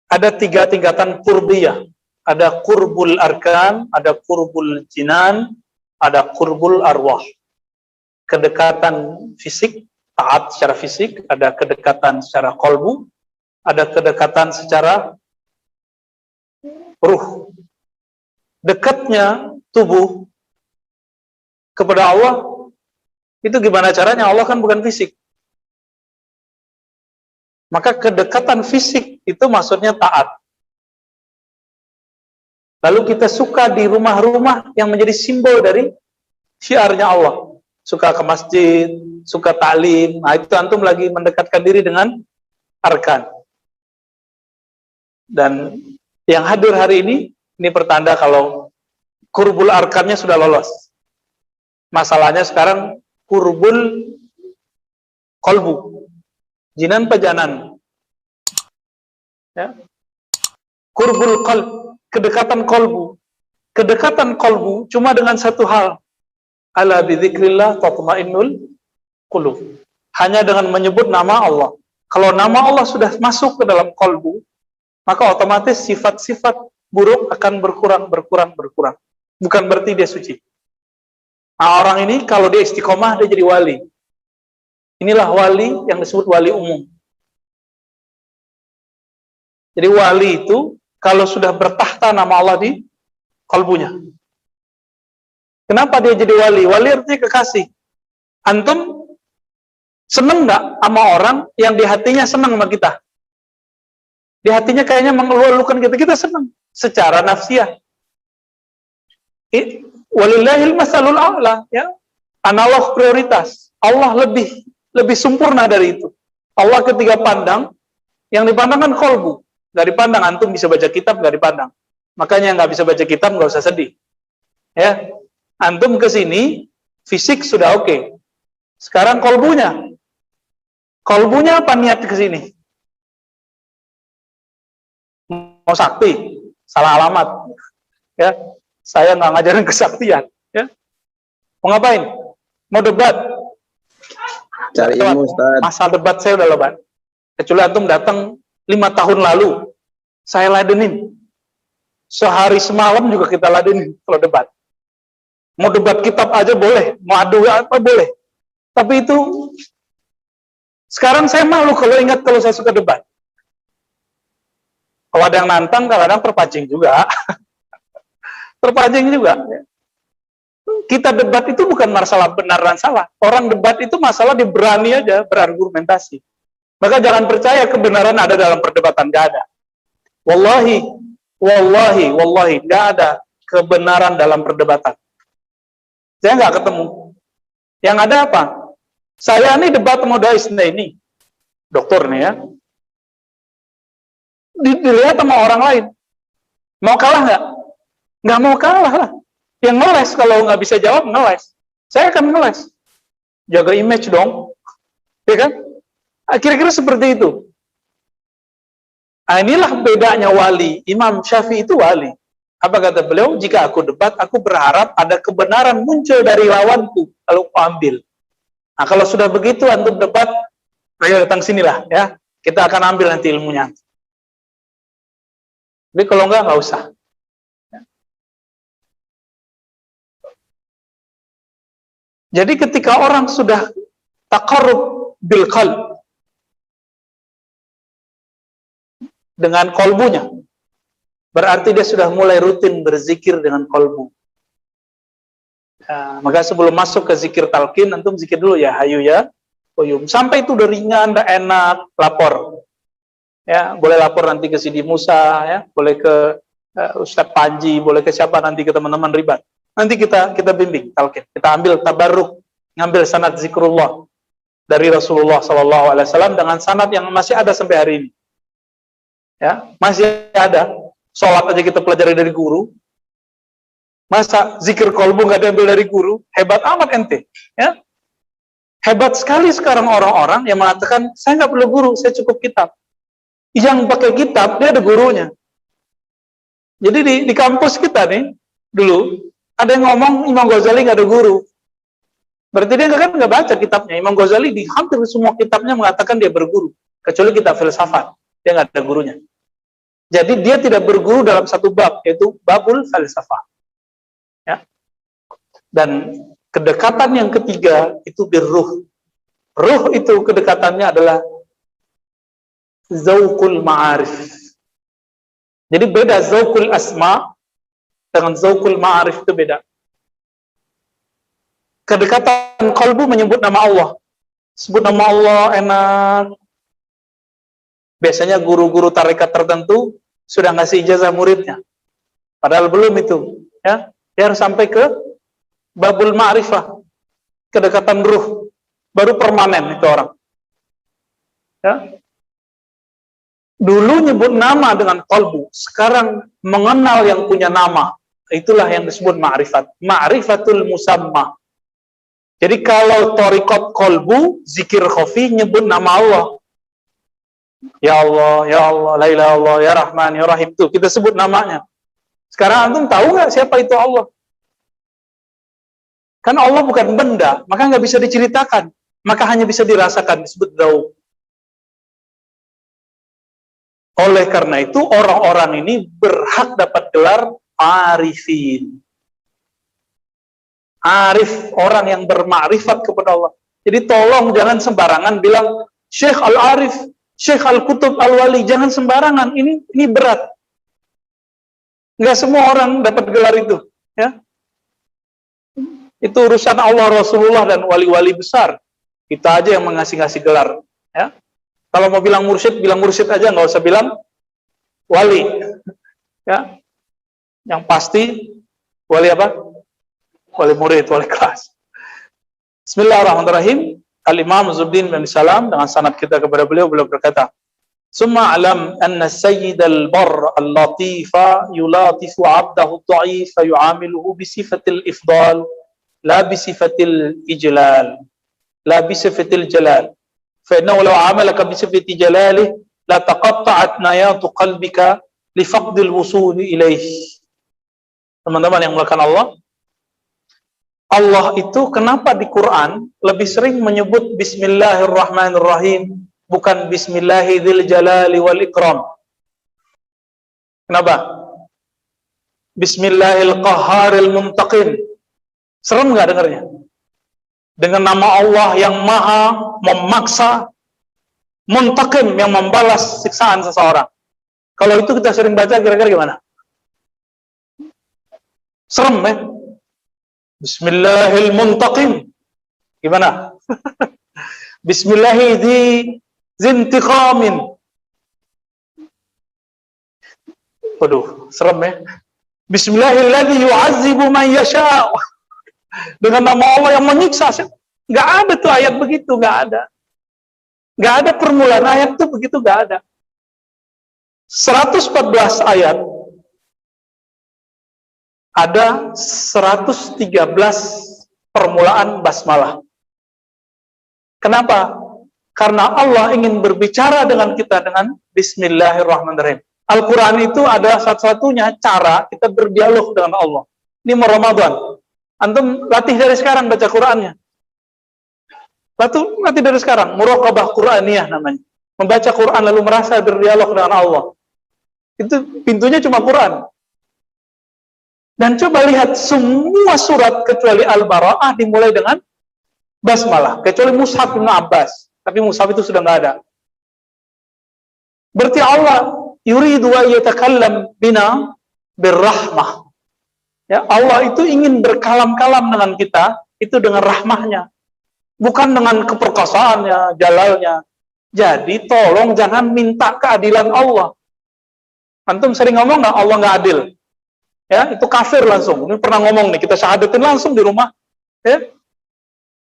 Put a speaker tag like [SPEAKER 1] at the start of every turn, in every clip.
[SPEAKER 1] ada 3 tingkatan qurbiyah. Ada qurbul arkan, ada qurbul jinan, ada qurbul arwah. Kedekatan fisik, taat secara fisik, ada kedekatan secara qalbu, ada kedekatan secara ruh. Dekatnya tubuh kepada Allah, itu gimana caranya? Allah kan bukan fisik. Maka kedekatan fisik itu maksudnya taat. Lalu kita suka di rumah-rumah yang menjadi simbol dari syiarnya Allah. Suka ke masjid, suka ta'lim. Nah, itu antum lagi mendekatkan diri dengan arkan. Dan yang hadir hari ini pertanda kalau kurbul arkannya sudah lolos. Masalahnya sekarang kurbul kolbu. Jinan pajanan. Ya. Kurbul qalb, kedekatan kolbu. Kedekatan kolbu cuma dengan satu hal. Ala bidzikrillah tatmainnul qulub. Hanya dengan menyebut nama Allah. Kalau nama Allah sudah masuk ke dalam kolbu, maka otomatis sifat-sifat buruk akan berkurang. Bukan berarti dia suci. Nah, orang ini kalau dia istiqomah, dia jadi wali. Inilah wali yang disebut wali umum. Jadi wali itu kalau sudah bertahta nama Allah di kalbunya. Kenapa dia jadi wali? Wali artinya kekasih. Antum seneng nggak sama orang yang di hatinya seneng sama kita? Di hatinya kayaknya mengeluh-elukan kita seneng secara nafsiyah. Walillahil masalul a'la, ya. Analog prioritas. Allah lebih sempurna dari itu. Allah ketika pandang, yang dipandang kan kolbu. Nggak dipandang, antum bisa baca kitab, nggak dipandang. Makanya nggak bisa baca kitab, nggak usah sedih. Ya, antum ke sini, fisik sudah oke. Sekarang kolbunya apa niat ke sini? Mau sakti, salah alamat. Ya, saya nggak ngajarin kesaktian. Ya, mau ngapain? Mau debat?
[SPEAKER 2] Cari ilmu, Ustaz.
[SPEAKER 1] Masa debat saya udah lebat. Kecuali antum datang 5 tahun lalu, saya ladenin. Sehari semalam juga kita ladenin kalau debat. Mau debat kitab aja boleh, mau adu apa boleh. Tapi itu sekarang saya malu kalau ingat kalau saya suka debat. Kalau ada yang nantang, kadang-kadang terpancing juga. Terpancing juga. Kita debat itu bukan masalah benar dan salah. Orang debat itu masalah dia berani aja berargumentasi. Maka jangan percaya kebenaran ada dalam perdebatan, gak ada. Wallahi, gak ada kebenaran dalam perdebatan. Saya nggak ketemu. Yang ada apa? Saya ini debat sama Dais ini, dokter nih ya. Dilihat sama orang lain. Mau kalah nggak? Nggak mau kalah lah. Yang ngeles kalau nggak bisa jawab ngeles. Saya akan ngeles. Jaga image dong, ya kan? Kira-kira seperti itu. Nah, inilah bedanya wali. Imam Syafi'i itu wali. Apa kata beliau? Jika aku debat, aku berharap ada kebenaran muncul dari lawanku, lalu aku ambil. Nah, kalau sudah begitu, antum debat, ayo datang sinilah, ya. Kita akan ambil nanti ilmunya. Tapi kalau enggak usah. Jadi ketika orang sudah taqarrub bil qalb, dengan kolbunya, berarti dia sudah mulai rutin berzikir dengan kolbu. Ya, maka sebelum masuk ke zikir talqin, antum zikir dulu ya hayu ya qayyum. Sampai itu udah ringan, udah enak, lapor. Ya, boleh lapor nanti ke Sidi Musa, ya, boleh ke Ustadz Panji, boleh ke siapa nanti, ke teman-teman ribat. Nanti kita bimbing talqin. Kita ambil tabarruk, ngambil sanad zikrullah dari Rasulullah SAW dengan sanad yang masih ada sampai hari ini. Ya, masih ada. Sholat aja kita pelajari dari guru. Masa zikir kolbu nggak diambil dari guru? Hebat amat ente. Ya, hebat sekali sekarang orang-orang yang mengatakan saya nggak perlu guru, saya cukup kitab. Yang pakai kitab dia ada gurunya. Jadi di kampus kita nih dulu ada yang ngomong Imam Ghazali nggak ada guru. Berarti dia nggak baca kitabnya. Imam Ghazali di hampir semua kitabnya mengatakan dia berguru, kecuali kitab filsafat. Dia nggak ada gurunya. Jadi dia tidak berguru dalam satu bab, yaitu babul falsafah. Ya. Dan kedekatan yang ketiga itu birruh. Ruh itu kedekatannya adalah zauqul ma'arif. Jadi beda zauqul asma dengan zauqul ma'arif, itu beda. Kedekatan kalbu menyebut nama Allah. Sebut nama Allah enak. Biasanya guru-guru tarekat tertentu sudah ngasih ijazah muridnya. Padahal belum itu. Ya, dia harus sampai ke babul ma'rifah. Kedekatan ruh. Baru permanen itu orang. Ya. Dulu nyebut nama dengan kalbu. Sekarang mengenal yang punya nama. Itulah yang disebut ma'rifat. Ma'rifatul musamma. Jadi kalau thariqat kalbu, zikir khafi, nyebut nama Allah. Ya Allah, Ya Allah, La ilaha illallah, Ya Rahman, Ya Rahim. Itu kita sebut namanya. Sekarang antum tahu nggak siapa itu Allah? Karena Allah bukan benda, maka nggak bisa diceritakan. Maka hanya bisa dirasakan, disebut dzauq. Oleh karena itu, orang-orang ini berhak dapat gelar arifin. Arif, orang yang bermakrifat kepada Allah. Jadi tolong jangan sembarangan bilang Syekh Al-Arif, Syekh Al-Kutub Al-Wali, jangan sembarangan. Ini berat. Nggak semua orang dapat gelar itu, ya. Itu urusan Allah, Rasulullah, dan wali-wali besar. Kita aja yang mengasih-ngasih gelar, ya. Kalau mau bilang mursyid aja, nggak usah bilang wali, ya. Yang pasti wali apa? Wali murid, wali kelas. Bismillahirrahmanirrahim. Al-Imam Zuddin bin Salam dengan sanad kita kepada beliau berkata, "Summa alam anna sayyid al-barr al-latifa yulatifu 'abdahu ad-dha'if fa yu'amiluhu bi sifatil ifdal la bi sifatil ijlal la bi sifatil jalal fa innahu law 'amalaka bi sifati jalalihi la taqatta'at nayatu qalbika li faqdil wusuli ilaihi." Teman-teman yang mulakan Allah, Allah itu kenapa di Quran lebih sering menyebut Bismillahirrahmanirrahim, bukan Bismillahil jalali wal ikram? Kenapa? Bismillahil qahharil muntaqim. Serem nggak dengarnya? Dengan nama Allah yang maha memaksa, muntaqim, yang membalas siksaan seseorang. Kalau itu kita sering baca, kira-kira gimana? Serem, ya? Bismillahil muntaqim. Gimana? Bismillahi zintiqamin. Waduh, serem, ya. Bismillahilladzi yu'azzibu man yasha. Dengan nama Allah yang menyiksa. Nggak ada tuh ayat begitu, nggak ada. Nggak ada permulaan ayat tuh begitu, nggak ada. 114 ayat. Ada 113 permulaan basmalah. Kenapa? Karena Allah ingin berbicara dengan kita dengan Bismillahirrahmanirrahim. Al-Quran itu ada satu-satunya cara kita berdialog dengan Allah. Ini mau Ramadan. Antum latih dari sekarang baca Qurannya. Latih dari sekarang. Muraqabah Quraniyah namanya. Membaca Quran lalu merasa berdialog dengan Allah. Itu pintunya cuma Quran. Dan coba lihat semua surat kecuali Al-Bara'ah dimulai dengan basmalah, kecuali Mushaf Ibn Abbas. Tapi Mushaf itu sudah nggak ada. Berarti Allah yuridu wa yatakallam bina birrahmah. Ya, Allah itu ingin berkalam-kalam dengan kita itu dengan rahmahnya, bukan dengan keperkasaannya, jalalnya. Jadi tolong jangan minta keadilan Allah. Antum sering ngomong nggak Allah nggak adil? Ya, itu kafir langsung. Ini pernah ngomong nih, kita syahadatin langsung di rumah. Ya.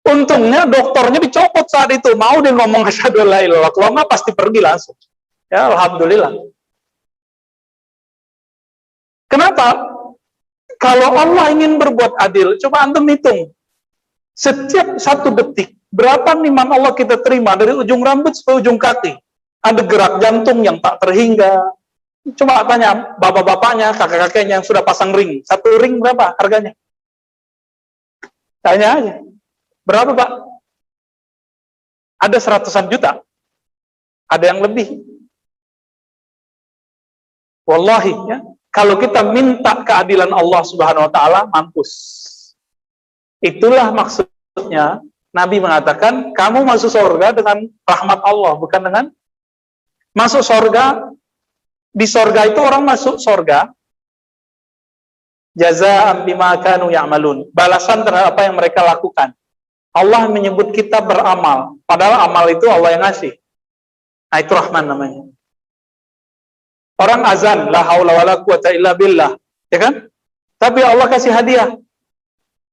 [SPEAKER 1] Untungnya dokternya dicopot saat itu. Mau dia ngomong asyhadu alla ilaha illallah, kalau nggak pasti pergi langsung. Ya, alhamdulillah. Kenapa? Kalau Allah ingin berbuat adil, coba antum hitung. Setiap 1 detik, berapa nikmat Allah kita terima dari ujung rambut sampai ujung kaki. Ada gerak jantung yang tak terhingga. Coba tanya bapak-bapaknya, kakek-kakeknya yang sudah pasang ring. 1 ring berapa harganya? Tanya aja. Berapa, Pak? Ada 100-an juta. Ada yang lebih. Wallahi ya, kalau kita minta keadilan Allah Subhanahu wa taala, mampus. Itulah maksudnya Nabi mengatakan, kamu masuk surga dengan rahmat Allah, bukan dengan masuk surga. Di surga itu orang masuk surga jazaa'an bima kanu ya'malun, balasan terhadap apa yang mereka lakukan. Allah menyebut kita beramal, padahal amal itu Allah yang ngasih. Nah, itu Rahman namanya. Orang azan, la haula wala quwata illa billah, ya kan? Tapi Allah kasih hadiah.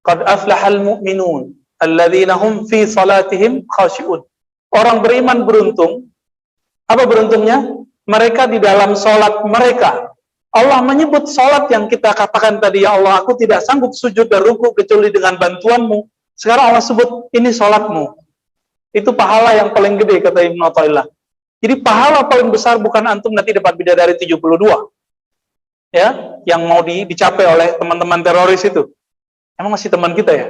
[SPEAKER 1] Qad aflahal mu'minun alladzina hum fi salatihim khashi'un. Orang beriman beruntung. Apa beruntungnya? Mereka di dalam salat mereka. Allah menyebut salat yang kita katakan tadi, ya Allah, aku tidak sanggup sujud dan ruku kecuali dengan bantuanmu. Sekarang Allah sebut, ini salatmu. Itu pahala yang paling gede, kata Ibnu Athaillah. Jadi pahala paling besar bukan antum nanti dapat bidadari 72. Ya, yang mau dicapai oleh teman-teman teroris itu. Emang masih teman kita ya?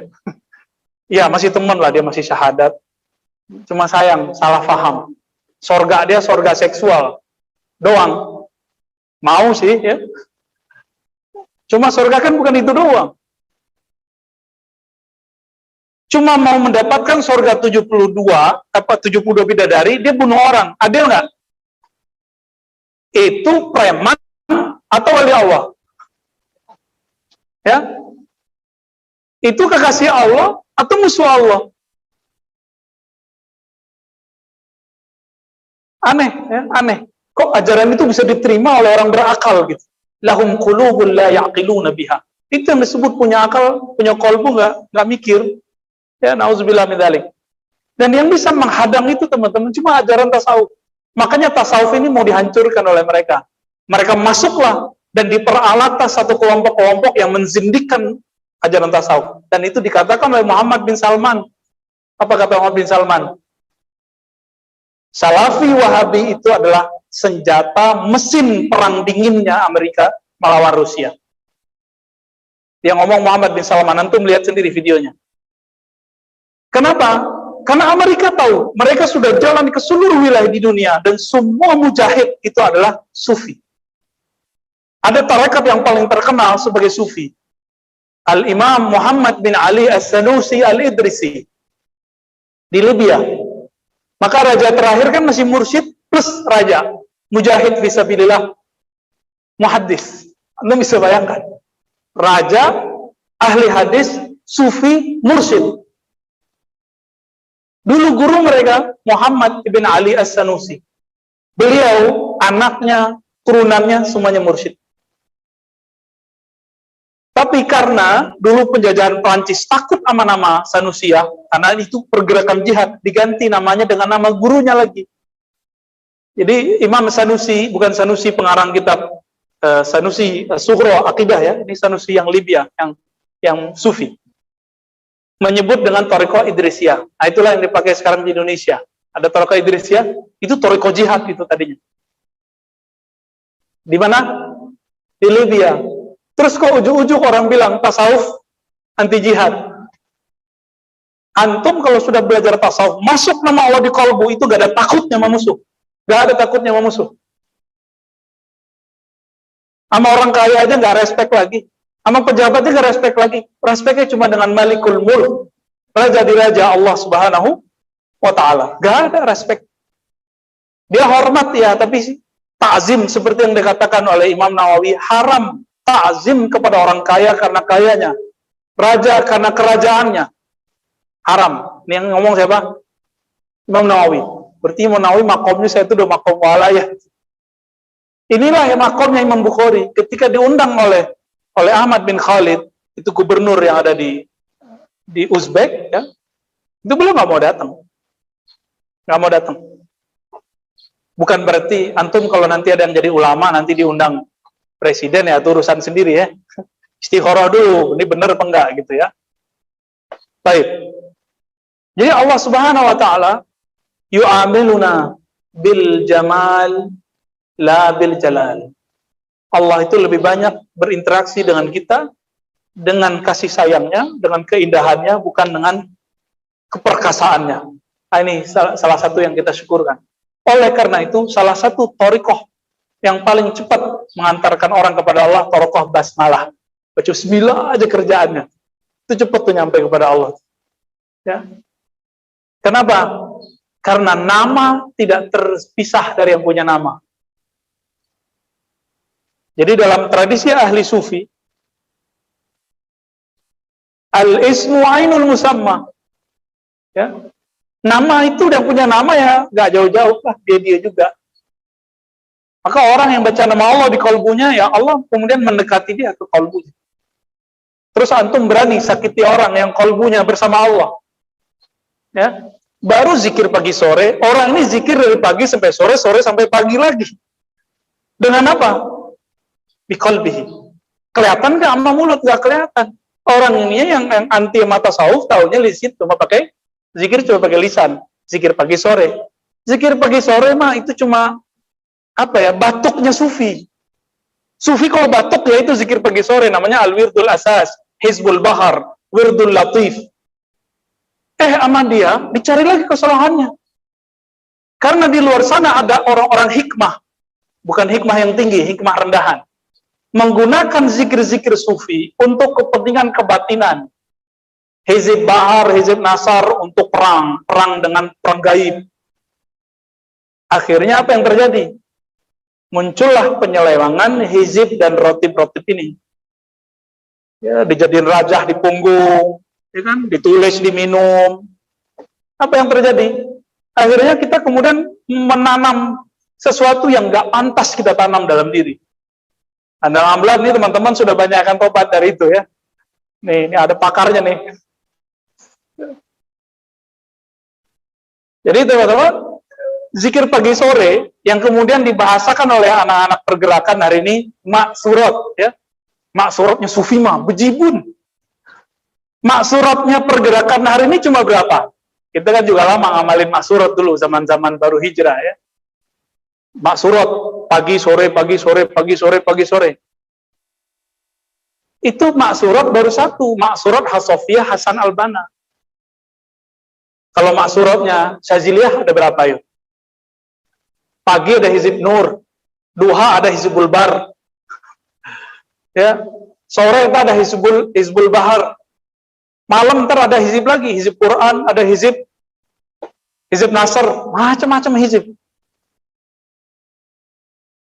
[SPEAKER 1] Iya, masih teman lah, dia masih syahadat. Cuma sayang, salah paham. Sorga dia sorga seksual doang. Mau sih ya. Cuma sorga kan bukan itu doang. Cuma mau mendapatkan sorga 72 bidadari, dia bunuh orang. Adil nggak? Itu preman atau wali Allah? Ya? Itu kekasih Allah atau musuh Allah? Aneh, ya? Aneh. Kok ajaran itu bisa diterima oleh orang berakal gitu? Lahum qulubun la ya'qiluna biha. Itu yang disebut punya akal, punya qalbu nggak mikir. Ya, nauzubillah min dzalik. Dan yang bisa menghadang itu teman-teman cuma ajaran tasawuf. Makanya tasawuf ini mau dihancurkan oleh mereka. Mereka masuklah dan diperalat atas satu kelompok-kelompok yang menzindikkan ajaran tasawuf. Dan itu dikatakan oleh Muhammad bin Salman. Apa kata Muhammad bin Salman? Salafi Wahabi itu adalah senjata mesin perang dinginnya Amerika melawan Rusia. Yang ngomong Muhammad bin Salman, antum lihat sendiri videonya. Kenapa? Karena Amerika tahu, mereka sudah jalan ke seluruh wilayah di dunia, dan semua mujahid itu adalah sufi. Ada tarekat yang paling terkenal sebagai sufi. Al-Imam Muhammad bin Ali As-Sanusi Al-Idrisi di Libya. Maka raja terakhir kan masih mursyid plus raja. Mujahid fisabilillah, muhaddis. Anda bisa bayangkan. Raja, ahli hadis, sufi, mursyid. Dulu guru mereka, Muhammad ibn Ali As-Sanusi. Beliau, anaknya, turunannya, semuanya mursyid. Tapi karena dulu penjajahan Prancis takut sama nama Sanusiyah, karena itu pergerakan jihad, diganti namanya dengan nama gurunya lagi. Jadi Imam Sanusi, bukan Sanusi pengarang kitab Sanusi Sughra Aqidah ya, ini Sanusi yang Libya, yang sufi. Menyebut dengan Thariqah Idrisiyah. Nah, itulah yang dipakai sekarang di Indonesia. Ada Thariqah Idrisiyah, itu Thariqah jihad itu tadinya. Di mana? Di Libya. Terus kok ujuk-ujuk orang bilang tasawuf anti jihad. Antum kalau sudah belajar tasawuf, masuk nama Allah di kalbu, itu gak ada takutnya sama musuh. Gak ada takutnya sama musuh. Sama orang kaya aja gak respect lagi. Sama pejabatnya gak respect lagi. Respectnya cuma dengan Malikul Mulk, raja di raja Allah Subhanahu wa ta'ala. Gak ada respect. Dia hormat ya, tapi ta'zim seperti yang dikatakan oleh Imam Nawawi, haram ta'zim kepada orang kaya karena kayanya, raja karena kerajaannya, haram. Ini yang ngomong siapa? Imam Nawawi. Berarti Imam Nawawi makomnya saya itu udah makom walayah. Inilah yang makomnya Imam Bukhari ketika diundang oleh Ahmad bin Khalid, itu gubernur yang ada di Uzbek, ya, itu beliau nggak mau datang, nggak mau datang. Bukan berarti antum kalau nanti ada yang jadi ulama nanti diundang presiden ya, itu urusan sendiri ya. Istikharah dulu, ini benar apa enggak gitu ya. Baik. Jadi Allah Subhanahu wa taala yu'amiluna bil jamal la bil jalal. Allah itu lebih banyak berinteraksi dengan kita dengan kasih sayangnya, dengan keindahannya, bukan dengan keperkasaannya. Nah, ini salah satu yang kita syukurkan. Oleh karena itu, salah satu thariqah yang paling cepat mengantarkan orang kepada Allah, tarokoh basmalah. Baca bismillah aja kerjaannya. Itu cepat tuh nyampe kepada Allah. Ya. Kenapa? Karena nama tidak terpisah dari yang punya nama. Jadi dalam tradisi ahli sufi, al-ismu ainul musamma. Ya. Nama itu yang punya nama ya nggak jauh-jauh lah, dia juga. Maka orang yang baca nama Allah di kolbunya, ya Allah kemudian mendekati dia ke kolbunya. Terus antum berani sakiti orang yang kolbunya bersama Allah. Ya. Baru zikir pagi sore, orang ini zikir dari pagi sampai sore, sore sampai pagi lagi. Dengan apa? Di kolbihi. Kelihatan nggak sama mulut? Nggak kelihatan. Orang ini yang anti mata tasawuf, taunya lisan cuma pakai zikir, cuma pakai lisan. Zikir pagi sore. Zikir pagi sore mah itu cuma apa ya? Batuknya sufi. Sufi kalau batuk ya itu zikir pagi sore, namanya al-wirdul asas, hizbul bahar, wirdul latif. Sama dia dicari lagi kesalahannya. Karena di luar sana ada orang-orang hikmah, bukan hikmah yang tinggi, hikmah rendahan, menggunakan zikir-zikir sufi untuk kepentingan kebatinan. Hizib bahar, hizib nasar untuk perang dengan perang gaib. Akhirnya apa yang terjadi? Muncullah penyelewangan hizib dan rotib-rotib ini. Ya, dijadiin rajah di punggung, ya kan? Ditulis, diminum. Apa yang terjadi? Akhirnya kita kemudian menanam sesuatu yang nggak pantas kita tanam dalam diri. Dan alhamdulillah ini teman-teman sudah banyak akan tobat dari itu ya. Nih, ini ada pakarnya nih. Jadi teman-teman, zikir pagi sore yang kemudian dibahasakan oleh anak-anak pergerakan hari ini maksurat ya. Maksuratnya sufi mah bejibun. Maksuratnya pergerakan hari ini cuma berapa? Kita kan juga lama ngamalin maksurat dulu zaman-zaman baru hijrah ya. Maksurat pagi sore pagi sore pagi sore pagi sore. Itu maksurat baru satu, maksurat Hasofiyah Hasan Al-Banna. Kalau maksuratnya Syaziliyah ada berapa yuk? Pagi ada hizib nur, duha ada hizbul bar. Ya, sore ada hizbul bahar. Malam ntar ada hizib lagi, hizib Quran, ada hizib nasr, macam-macam hizib.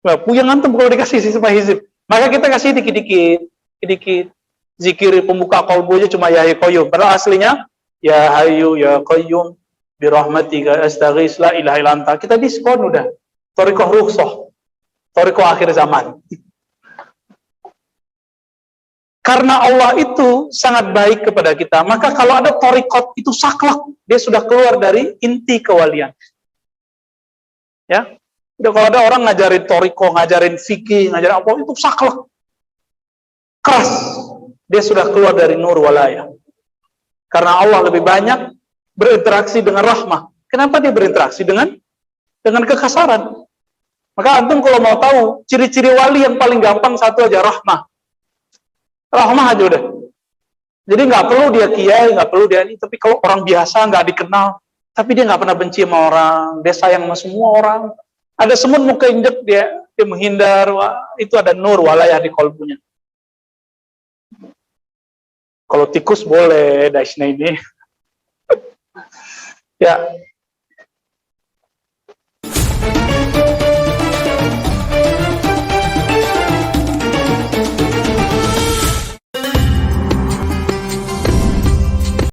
[SPEAKER 1] Nah, puyeng antum kalau dikasih sama hizib. Maka kita kasih dikit-dikit. Zikir pembuka qalbu aja cuma ya qayyum. Padahal aslinya ya hayyu ya qayyum bi rahmatika astaghits la ilaha illa anta. Kita diskon udah. Thariqah rukhsah. Thariqah akhir zaman. Karena Allah itu sangat baik kepada kita, maka kalau ada thariqat itu saklek, dia sudah keluar dari inti kewalian. Ya. Udah kalau ada orang ngajarin thariqah, ngajarin fikih, ngajarin apa itu saklek. Keras. Dia sudah keluar dari nur walayah. Karena Allah lebih banyak berinteraksi dengan rahmah. Kenapa dia berinteraksi dengan kekasaran? Maka antum kalau mau tahu ciri-ciri wali yang paling gampang satu aja, rahmah. Rahmah aja udah. Jadi nggak perlu dia kiai, nggak perlu dia ini. Tapi kalau orang biasa nggak dikenal, tapi dia nggak pernah benci sama orang, dia sayang sama semua orang. Ada semut mau keinjek dia menghindar. Wah, itu ada nur walayah di kolbunya. Kalau tikus boleh, daisna ini. Ya,